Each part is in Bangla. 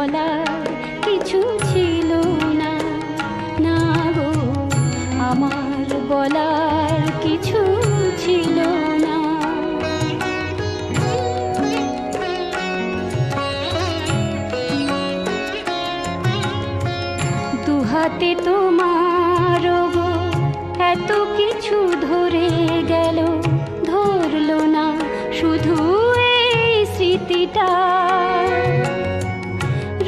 বলার কিছু ছিল না, না গো আমার বলার কিছু ছিল না। দুহাতে তোমার গো এত কিছু ধরে গেল, ধরলো না শুধু এই স্মৃতিটা।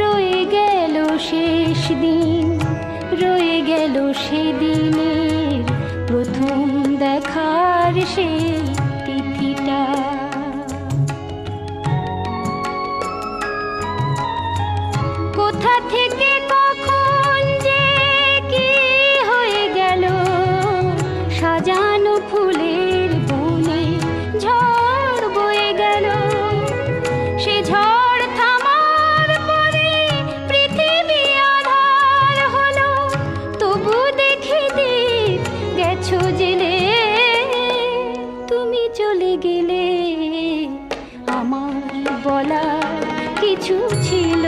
রয়ে গেল শেষ দিন, রয়ে গেল সেদিনের প্রথম দেখার সেই তিথিটা। কোথা থেকে কখন যে কি হয়ে গেল, সাজানো ফুলের বনে ঝড় বয়ে গেল। সে ঝড় থামার পরে পৃথিবী আধার হলো, তবু দেখে দীপ গেছো জেলে। তুমি চলে গেলে আমার বলার কিছু ছিল